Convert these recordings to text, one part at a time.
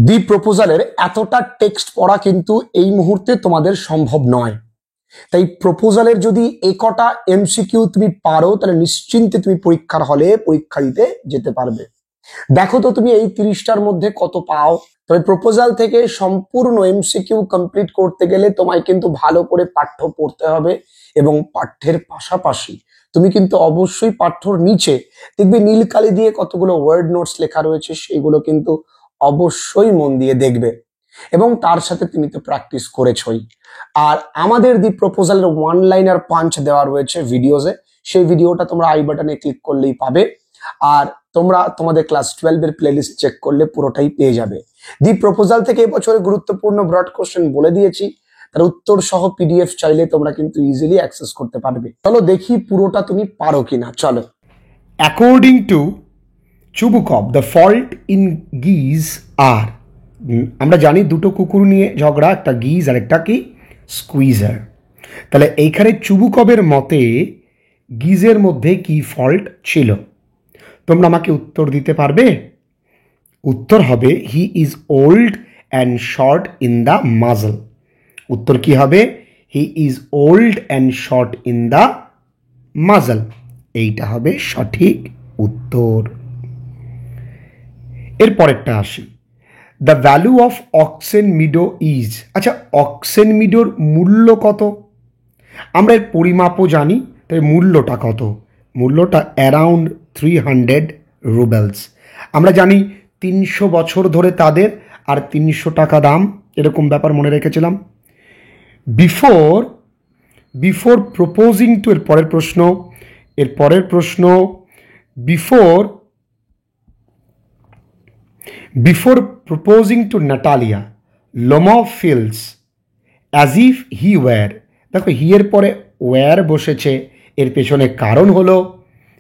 দি প্রপোজালের এতটা টেক্সট পড়া কিন্তু এই মুহূর্তে তোমাদের সম্ভব নয়। তাই প্রপোজালের যদি একটা এমসিকিউ তুমি পারো তাহলে নিশ্চিন্তে তুমি পরীক্ষার হলে পরীক্ষা দিতে যেতে পারবে। দেখো তো তুমি এই 30টার মধ্যে কত পাও। তবে প্রপোজাল থেকে সম্পূর্ণ এমসিকিউ কমপ্লিট করতে গেলে তোমায় কিন্তু ভালো করে পাঠ্য পড়তে হবে এবং পাঠ্যের পাশাপাশি তুমি কিন্তু অবশ্যই পাঠ্যর নিচে দেখবে নীল কালি দিয়ে কতগুলো ওয়ার্ড নোটস লেখা রয়েছে, সেইগুলো কিন্তু অবশ্যই মন দিয়ে দেখবে এবং তার সাথে তুমি তো প্র্যাকটিস করেছই। আর আমাদের দি প্রপোজালের ওয়ান লাইনার পাঞ্চ দেওয়া রয়েছে ভিডিওতে, সেই ভিডিওটা তোমরা আই বাটনে ক্লিক করলেই পাবে। আর তোমরা তোমাদের ক্লাস 12 এর প্লেলিস্ট চেক করলে পুরোটাই পেয়ে যাবে। দি প্রপোজাল থেকে এবছরের গুরুত্বপূর্ণ ব্রড কোশ্চেন বলে দিয়েছি, তার উত্তর সহ পিডিএফ চাইলে তোমরা কিন্তু ইজিলি অ্যাক্সেস করতে পারবে। চলো দেখি পুরোটা তুমি পারো কিনা। চলো। According to Chubukov the fault in গিজ আর, আমরা জানি দুটো কুকুর নিয়ে ঝগড়া, একটা গিজ আর একটা কি স্কুইজার। তাহলে এইখানে চুবুকভের মতে গিজের মধ্যে কি ফল্ট ছিল? তোমরা আমাকে উত্তর দিতে পারবে? উত্তর হবে he is old and short in the muzzle. উত্তর কি হবে? He is old and short in the muzzle. এইটা হবে সঠিক উত্তর। এর পরেরটা আসি, the value of oxen meadow is. আচ্ছা, অক্সেন মিডোর মূল্য কত? আমরা এর পরিমাপও জানি, তাই মূল্যটা কত? মূল্যটা অ্যারাউন্ড 300 রুবেলস। আমরা জানি 300 বছর ধরে তাদের আর 300 টাকা দাম, এরকম ব্যাপার মনে রেখেছিলাম। বিফোর প্রপোজিং টু, এর পরের প্রশ্ন before proposing to Natalia Lomov feels as if he were. দেখো, হি এর পরে ওয়্যার বসেছে, এর পেছনে কারণ হলো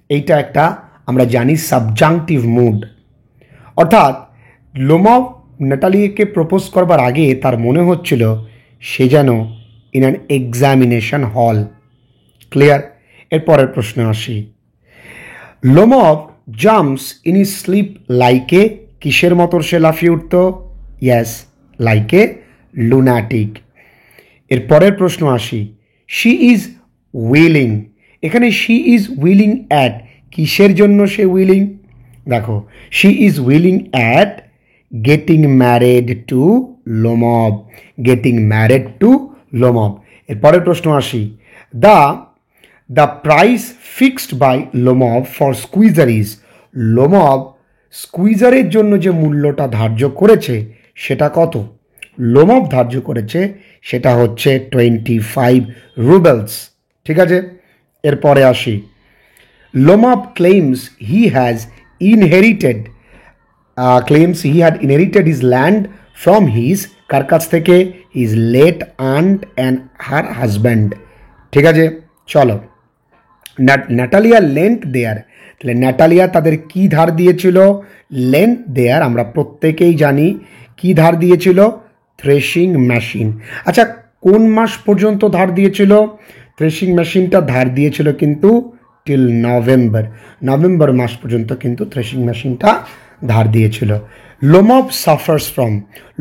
এইটা একটা আমরা জানি সাবজাংটিভ মুড, অর্থাৎ লোমভ নাটালিয়াকে প্রপোজ করবার আগে তার মনে হচ্ছিল সে যেন in an examination hall. Clear? এর পরের প্রশ্ন আসি, Lomov jumps in his sleep like a, কিসের মতো সে লাফিয়ে উঠত? Yes, like a lunatic. এর পরের প্রশ্ন আসি, শি ইজ উইলিং। এখানে শি ইজ উইলিং অ্যাট, কিসের জন্য সে উইলিং? দেখো, she is willing at getting married to Lomov. Getting married to Lomov. এর পরের প্রশ্ন আসি, the price fixed by Lomov for Squeezer is. Lomov স্কুইজারের জন্য যে মূল্যটা ধার্য করেছে সেটা কত? লোমভ ধার্য করেছে সেটা হচ্ছে 25 রুবেলস। ঠিক আছে, এরপরে আসি, Lomov claims he has inherited his land from his, কার কাছ থেকে? His late aunt and her husband. ঠিক আছে, চলো। ন্যাটালিয়া লেন্ট দেয়ার, তাহলে ন্যাটালিয়া তাদের কি ধার দিয়েছিল? লেন্ট দেয়ার, আমরা প্রত্যেকেই জানি কি ধার দিয়েছিল? Threshing machine. আচ্ছা, কোন মাস পর্যন্ত ধার দিয়েছিল? থ্রেশিং মেশিনটা ধার দিয়েছিল কিন্তু টিল নভেম্বর মাস পর্যন্ত কিন্তু থ্রেশিং মেশিনটা ধার দিয়েছিল। লোমভ সাফার্স ফ্রম,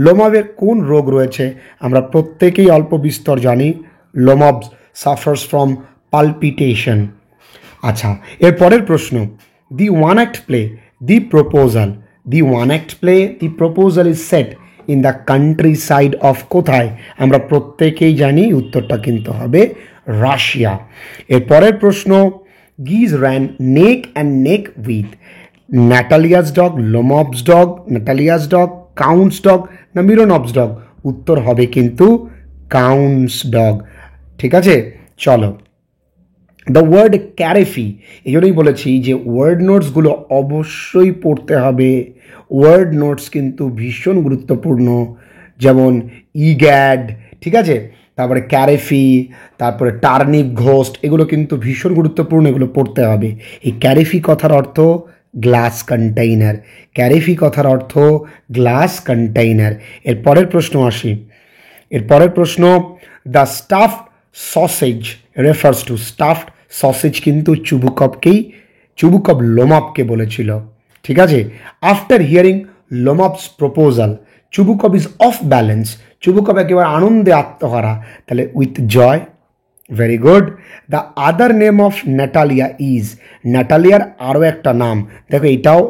লোমভের কোন রোগ রয়েছে? আমরা প্রত্যেকেই অল্প বিস্তর জানি, লোমভ সাফার্স ফ্রম পালপিটেশন। আচ্ছা, এর পরের প্রশ্ন, the one act play the proposal. The one act play the proposal is set in the country side of, কোথায়? আমরা প্রত্যেকেই জানি উত্তরটা কিন্তু হবে রাশিয়া। এর পরের প্রশ্ন, Guess ran neck and neck with Natalia's dog, Lomov's dog, Natalia's dog, Count's dog না মিরোনভস ডগ? উত্তর হবে কিন্তু কাউন্টস ডগ। ঠিক আছে, চলো। দ্য ওয়ার্ড ক্যারেফি, এই জন্যই বলেছি যে ওয়ার্ড নোটসগুলো অবশ্যই পড়তে হবে। ওয়ার্ড নোটস কিন্তু ভীষণ গুরুত্বপূর্ণ, যেমন ইগ্যাড, ঠিক আছে, তারপরে ক্যারেফি, তারপরে টার্নিপ ঘোস্ট, এগুলো কিন্তু ভীষণ গুরুত্বপূর্ণ, এগুলো পড়তে হবে। এই ক্যারেফি কথার অর্থ গ্লাস কন্টেইনার। ক্যারেফি কথার অর্থ গ্লাস কন্টেইনার। এর পরের প্রশ্ন আসি, এর পরের প্রশ্ন, the stuffed sausage refers to, stuffed sausage কিন্তু চুবুকভ লোমভকে বলেছিল। ঠিক আছে, after hearing Lomov's proposal, Chubukov is off balance, Chubukov একেবারে আনন্দে আত্মহারা, তাহলে with joy. Very good. The other name of Natalia is, ন্যাটালিয়ার আরও একটা নাম, দেখো এটাও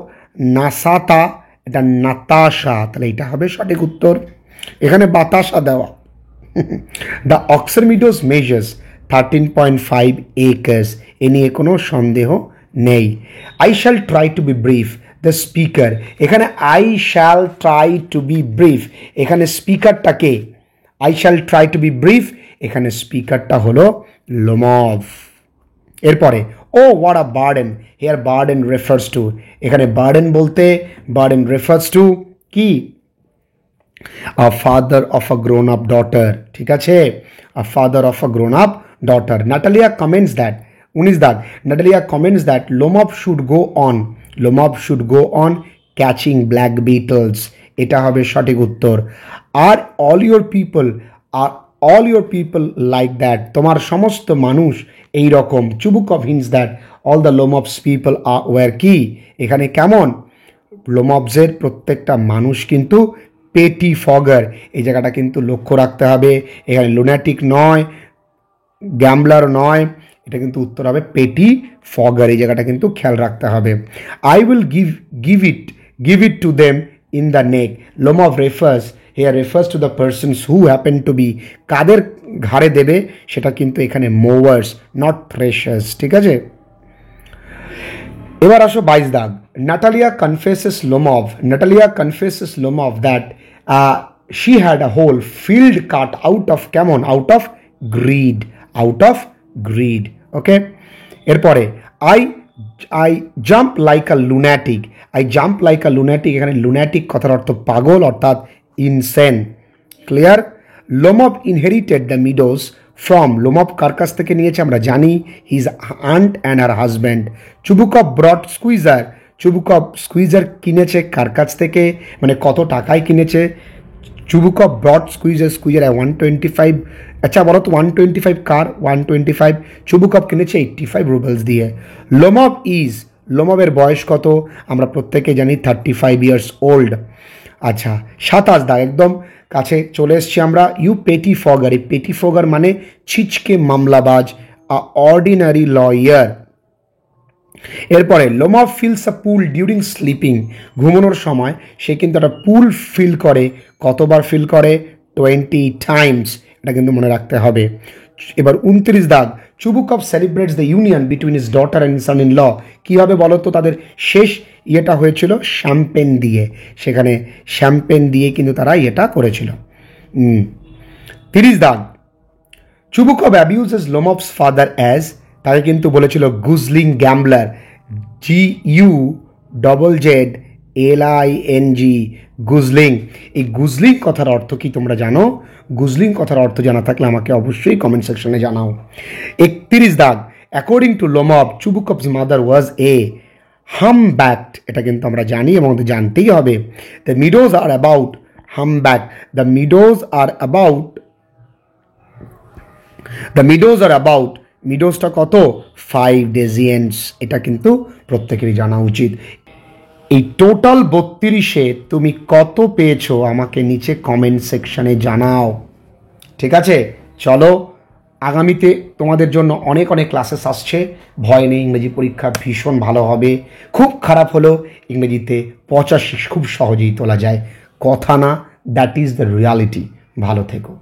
নাসাতা, এটা নাতাশা, তাহলে এটা হবে সঠিক উত্তর। এখানে বাতাসা দেওয়া। দ্য অক্সারমিডোস মেজার্স 13.5 acres, এ নিয়ে কোনো সন্দেহ নেই। I shall try to be brief, the speaker, এখানে I shall try to be brief, এখানে স্পিকারটা কে? I shall try to be brief, এখানে স্পিকারটা হলো লোমভ। এরপরে ও what a burden, here burden refers to, এখানে বার্ডেন বলতে বার্ডেন রেফার্স টু কি? A father of a grown up daughter, ঠিক আছে, a father of a grown up daughter. Natalia comments that, 19 দাগ, Natalia comments that Lomov should go on, Lomov should go on catching black beetles, এটা হবে সঠিক উত্তর। Are all your people, are all your people like that, তোমার সমস্ত মানুষ এই রকম। Chubukov hints that all the Lomov's people are were কি, এখানে কেমন? লোমভসের প্রত্যেকটা মানুষ কিন্তু পেটি ফগার, এই জায়গাটা কিন্তু লক্ষ্য রাখতে হবে। এখানে লুনাটিক নয়, গ্যাম্বলার নয়, এটা কিন্তু উত্তর হবে পেটি ফগার, এই জায়গাটা কিন্তু খেয়াল রাখতে হবে। I will give it to them in the neck, Lomov refers here refers to the persons who happen to be, কাদের ঘাড়ে দেবে সেটা কিন্তু এখানে মোভার্স নট থ্রেশার্স, ঠিক আছে। এবার আসো 22 দাগ, Natalia confesses Lomov, Natalia confesses Lomov that she had a whole field cut out of কেমন? out of greed, out of greed, ওকে। এরপরে I jump like a lunatic, I jump like a lunatic, এখানে lunatic কথার অর্থ পাগল অর্থাৎ insane, clear. Lomov inherited the meadows from, Lomov কার কাছ থেকে নিয়েছে আমরা জানি, his aunt and her husband. Chubukov bought Squeezer, Chubukov Squeezer কিনেছে কার কাছ থেকে, মানে কত টাকায় কিনেছে? চুবুকভ ব্রট স্কুইজার, স্কুইজার 125, আচ্ছা বলো তো 125 কার? 125, চুবুকভ কিনেছে 85 রুবেলস দিয়ে। লোমভ ইজ, লোমভের বয়স কত? আমরা প্রত্যেকে জানি 35 ইয়ার্স ওল্ড। আচ্ছা 27 দাগ, একদম কাছে চলে এসছি আমরা। ইউ পেটি ফগার, এই পেটি ফগার মানে ছিচকে মামলাবাজ, আ অর্ডিনারি লয়ার। এরপরে লোমভ ফিলস আ পুল ডিউরিং স্লিপিং, ঘুমানোর সময় সে কিন্তু একটা পুল ফিল করে, কতবার ফিল করে? 20 টাইমস, এটা কিন্তু মনে রাখতে হবে। এবার 29 দাগ, Chubukov celebrates the union between his daughter and son in law, কীভাবে বলো তো? তাদের শেষ ইয়েটা হয়েছিল শ্যাম্পেন দিয়ে, সেখানে শ্যাম্পেন দিয়ে কিন্তু তারা ইয়েটা করেছিল। 30 দাগ, চুবুকভ অ্যাবিউজেস লোমভস ফাদার অ্যাজ, তাকে কিন্তু বলেছিল গুজলিং গ্যাম্বলার, GUZZLING, গুজলিং। এই গুজলিং কথার অর্থ কি তোমরা জানো? গুজলিং কথার অর্থ জানা থাকলে আমাকে অবশ্যই কমেন্ট সেকশনে জানাও। 31 দাগ, according to Lomov Chubukov's mother was a humpbacked, এটা কিন্তু আমরা জানি এবং জানতেই হবে। The meadows are about humpback, the meadows are about, the meadows are about, মিডোজটা কত? 5 ডেজিয়েন্টস, এটা কিন্তু প্রত্যেকেরই জানা উচিত। এই টোটাল 32-এ তুমি কত পেয়েছো আমাকে নিচে কমেন্ট সেকশনে জানাও, ঠিক আছে। চলো আগামীতে তোমাদের জন্য অনেক অনেক ক্লাসেস আসছে, ভয় নেই, ইংরেজি পরীক্ষা ভীষণ ভালো হবে। খুব খারাপ হলো ইংরেজিতে 85 খুব সহজেই তোলা যায়, কথা না, দ্যাট ইজ দ্য রিয়ালিটি। ভালো থেকো।